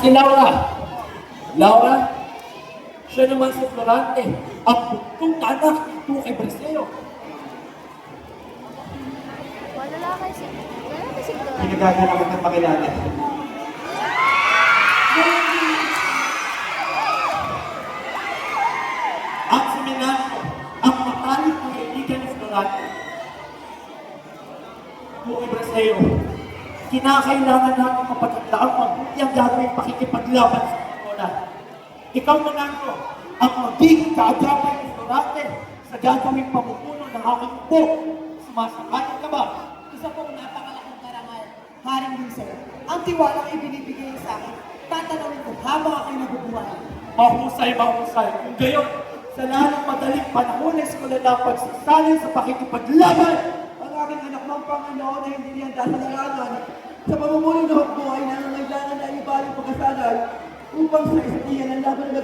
si Laura. Laura, siya naman si Florante, ang buktong anak ni Tukay Braseo. Wala kasi Florante. Pinagagalaman ng pakilala. Ang seminaryo, ang matalik na kaibigan ni Florante. Tukay Braseo, kinakailangan natin mapaghandaan mabuti ang gagawing pakikipaglaban sa Corona. Ikaw Manango, ang magiging kaagapay ni Florante sa gagawing pamumuno ng aking po. Sumasakayan ka ba? Isa pong napakalaking karangal, Haring Lucer. Ang tiwalang ibinibigay niyo sa akin, tatanawin ko habang ako'y nabubuhay. Mahusay, mahusay. Kung gayon, sa lalong madaling panahon ay simula na pagsasalin sa pakikipaglaban. Ang aking anak ng Panginoon ay hindi niyan dasalangan sa pamumuno ng buhay na nangailangan na ibaling pagkasanay upang sa isa't iyan ang laban na